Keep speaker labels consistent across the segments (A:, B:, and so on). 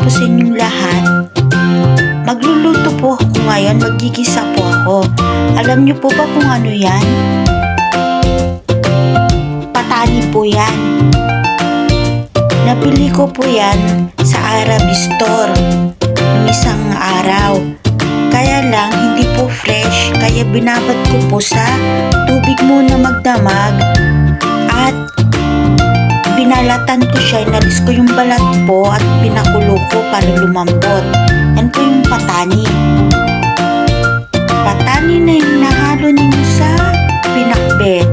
A: po sa inyong lahat. Magluluto po ako ngayon, magigisa po ako. Alam niyo po ba kung ano yan? Patani po yan. Napili ko po yan sa Arabi Store ng isang araw. Kaya lang, hindi po fresh, kaya binabad ko po sa tubig muna magdamag at binalatan ko siya, inalis ko yung balat po at pinakulo ko para lumambot. Yan po yung patani. Patani na yung nahalo ninyo sa pinakbet.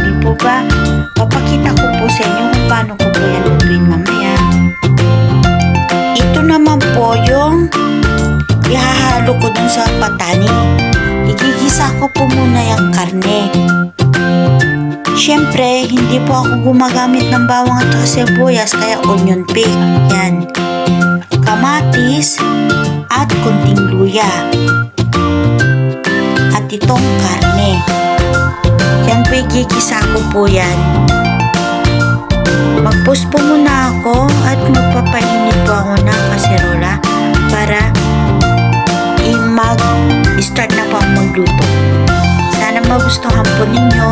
A: Di po ba? Papakita ko po sa inyo kung paano ko po yan lutuin mamaya. Ito naman po yung ihahalo ko dun sa patani. Igigisa ko po muna yung karne. Siyempre, hindi po ako gumagamit ng bawang at sibuyas, kaya onion pick. Yan. Kamatis at kunting luya. At itong karne. Yan po, igigisa ko po yan. Mag-pause po muna ako at magpapainit po ako ng kaserola para mag-start na po ang magluto. Sana magustuhan po ninyo.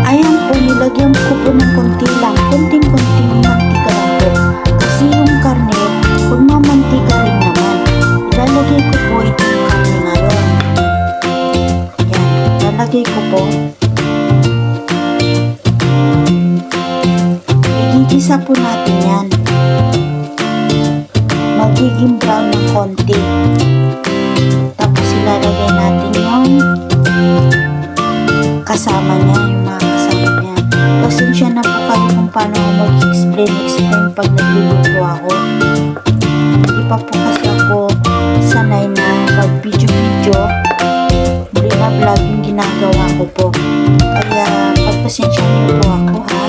A: Ayan po, nilagyan ko po ng konti lang, konting-konting mantika lang po. Kasi yung karne, huwag mamantika rin naman. Ilalagay ko po itong karne ngayon. Ayan, ilalagay ko po. Igigisa po natin yan. Magiging brown ng konti. Tapos ilalagay natin yung kasama niya, yung mga kasama niya. Pasensya na po kayo kung paano ako mag-explain pag nagluluto ako. Hindi pa po kasi ako sanay na mag-video. Hindi na vlog yung ginagawa ko po. Kaya pagpasensya niyo po ako, ha.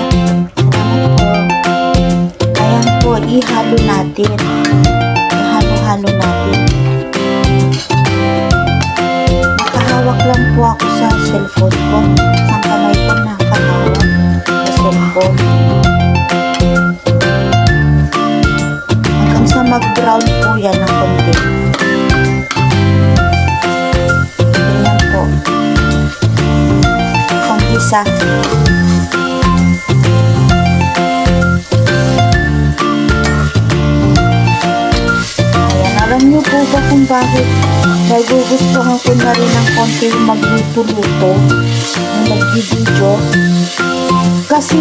A: Salamat po. Ayan po, ihalo natin. Ihalo natin. Nakahawak lang po ako sa cellphone ko. Isang kamay ko nakahawak sa cellphone. Hanggang sa mag-brown po yan ng konti. Ganyan po. Pang-isa. Alam niyo po ba kung bakit nagugustuhan ko na rin ng konti yung magluto-luto yung nag-video? Kasi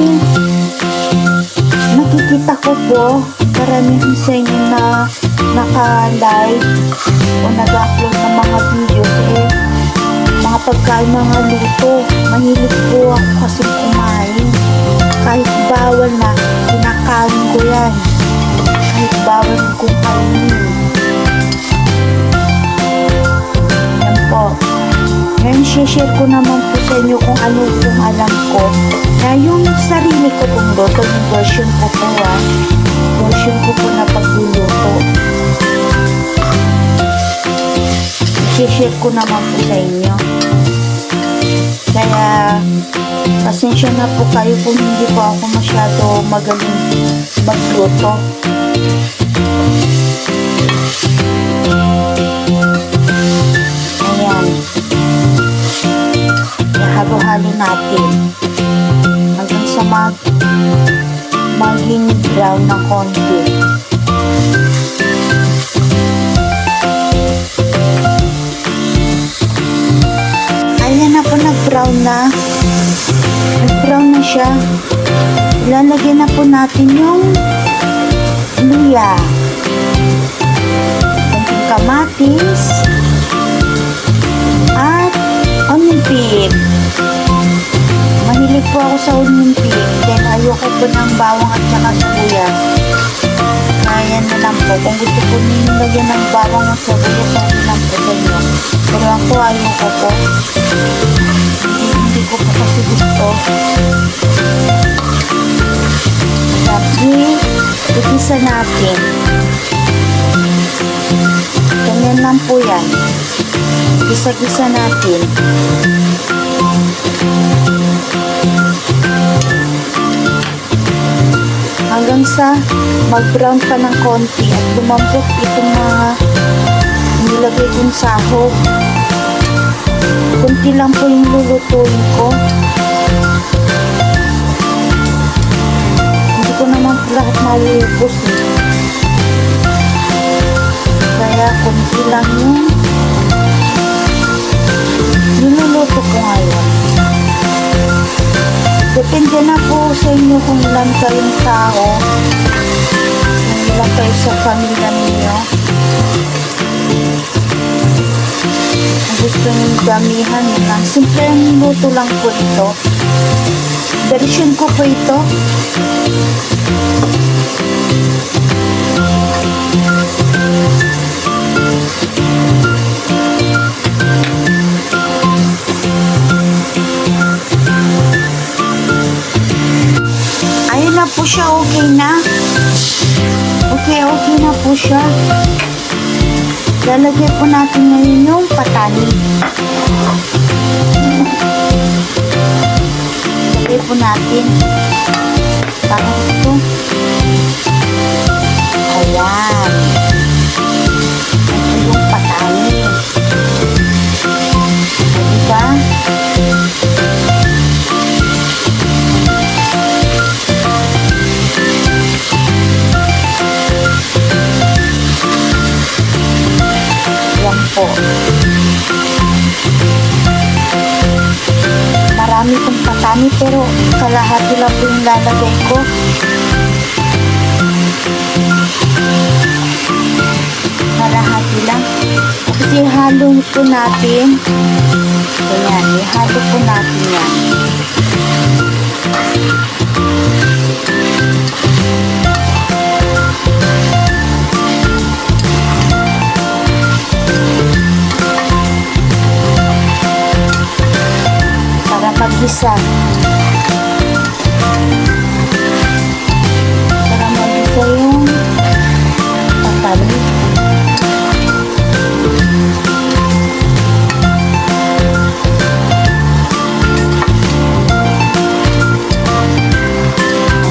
A: nakikita ko po karamihan sa inyo na naka-live o nag-upload ng mga videos mga pagkain, mga luto. Mahilig po ako kasi kumain. Kahit bawal na, kinakain ko yan. Kahit bawal kong kainin. Ngayon, share ko naman po sa inyo kung ano pong alam ko na yung sarili ko pong luto, yung version ko po version ko po na pagluluto. Share ko naman po sa inyo. Kaya pasensya na po kayo kung hindi po ako masyado magaling magluto. Halo-halo natin hanggang sa maging brown na konti. Ayan na po, nag-brown na siya. Ilalagay na po natin yung luya, konting kamatis at onion pick. Mahilig po ako sa onion pick. Then ayoko po ng bawang at saka sibuyas. Kaya na lang po. Kung gusto po ninyo lagyan ng bawang at sibuyas, okay lang po sa inyo. Pero ako ayoko po. Hindi ko po kasi gusto. Tapos igisa natin. Ganyan lang po yan. Gisa-gisa natin. Hanggang sa mag-brown pa ng konti at lumambot itong mga nilagay kong sahog. Kunti lang po yung lulutuin ko. Hindi ko naman po lahat maliubos eh. Kaya kunti lang yung niluluto ko ngayon. Depende na po sa inyo kung ilan kayong tao, kung ilan kayo sa pamilya ninyo. Kung gusto nyo damihan yun lang. Simple ang luto lang po ito. Version ko po ito. Ayun na po siya, okay na. Okay na po siya. Lalagyan po natin ngayon yung patani. Lalagyan po natin. Parang ito. Ayan. Ito yung patani. Diba? Po. Marami pong patani pero kalahati lang po yung lalagay ko. Kalahati lang. Tapos ihalo po natin. Ayan, ihalo po natin yan. Mag-isa para mag-isa yung patani.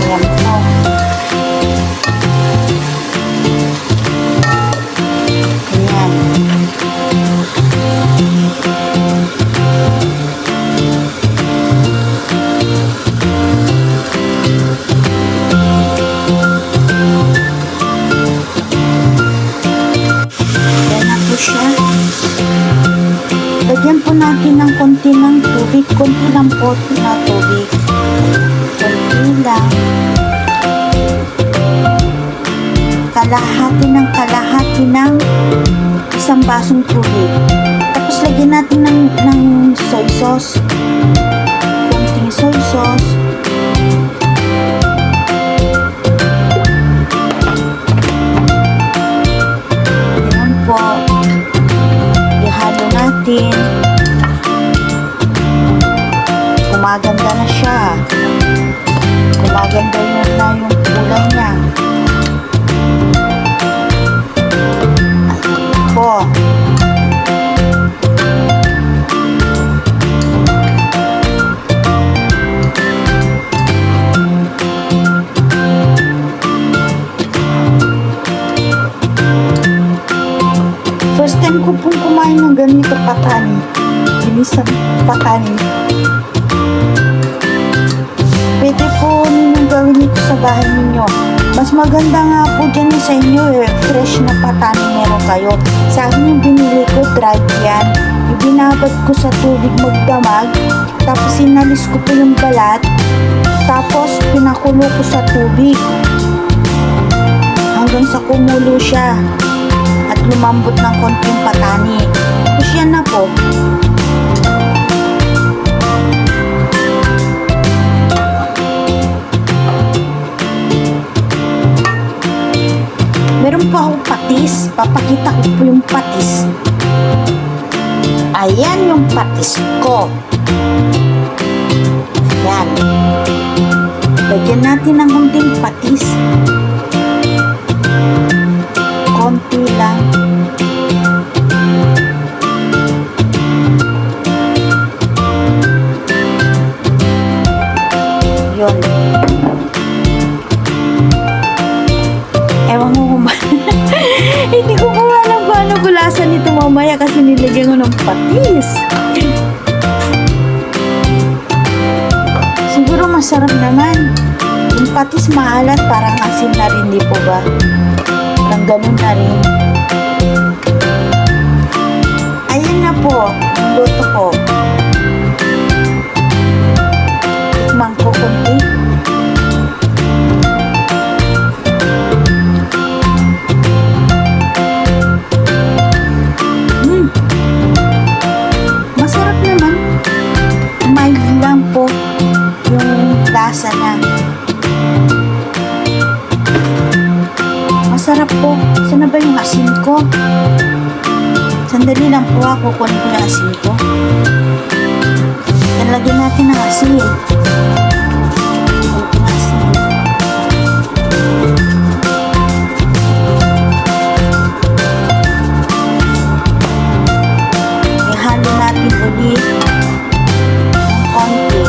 A: Ayan po. Ayan. Lagyan po natin ng konti ng tubig. Konti lang po na tubig. Konti lang. Kalahati ng isang basong tubig. Tapos lagyan natin ng soy sauce. Konting soy sauce. Ayan po. Ihalo natin. Gumaganda na siya. Gumaganda na yung kulay niya. Ayan po. First time ko pong kumain ng ganito patani. Ginisang patani. Pwede po ninyong gawin ito sa bahay ninyo. Mas maganda nga po dyan sa inyo fresh na patani meron kayo. Sa akin yung binili ko, dried yan. Ibinabad ko sa tubig magdamag. Tapos inalis ko po yung balat. Tapos pinakulo ko sa tubig. Hanggang sa kumulo siya. At lumambot ng konting patani. Tapos yan na po. Meron po akong patis. Papakita ko po yung patis. Ayan yung patis ko. Ayan. Lagyan natin ng konting patis. Konti lang. Yun. mamaya kasi nilagyan ko ng patis. Siguro masarap naman. Yung patis maalat, parang asin na rin, di po ba? Parang ganun na rin. Ayan na po, ang luto ko. Tikman ko kunti. Masarap naman. Mild lang po yung lasa na. Masarap po. Sana ba yung asin ko? Sandali lang po ako. Kunin ko yung asin ko. Lagyan natin ng asin. Kunin ko ng asin. Ihalo natin ulit ng konti.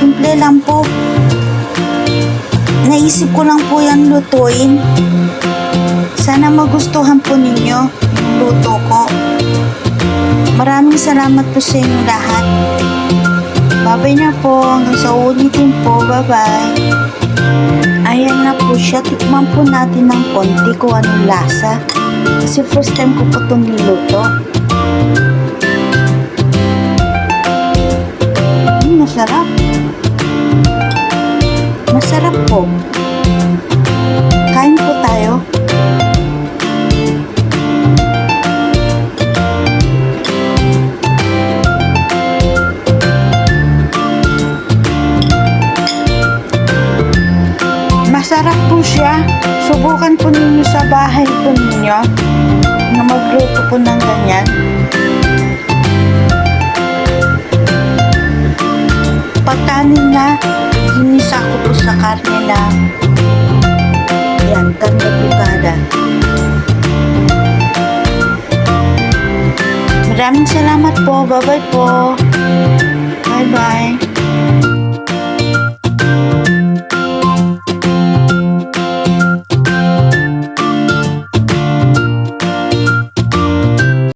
A: Simple lang po. Naisip ko lang po yan lutuin. Sana magustuhan po ninyo yung luto ko. Maraming salamat po sa inyo lahat. Bye-bye na po. Hanggang sa ulitin po. Bye-bye. Ayan na po siya. Tikman po natin ng konti kung anong lasa. Kasi first time ko po itong niluto. Masarap. Masarap po. Kain po tayo. Masarap po siya. Subukan po ninyo sa bahay po ninyo na magluto po ng ganyan. Pagkanin na, ginisa ko po sa karne na yan, karne picada. Maraming salamat po. Bye-bye po. Bye-bye.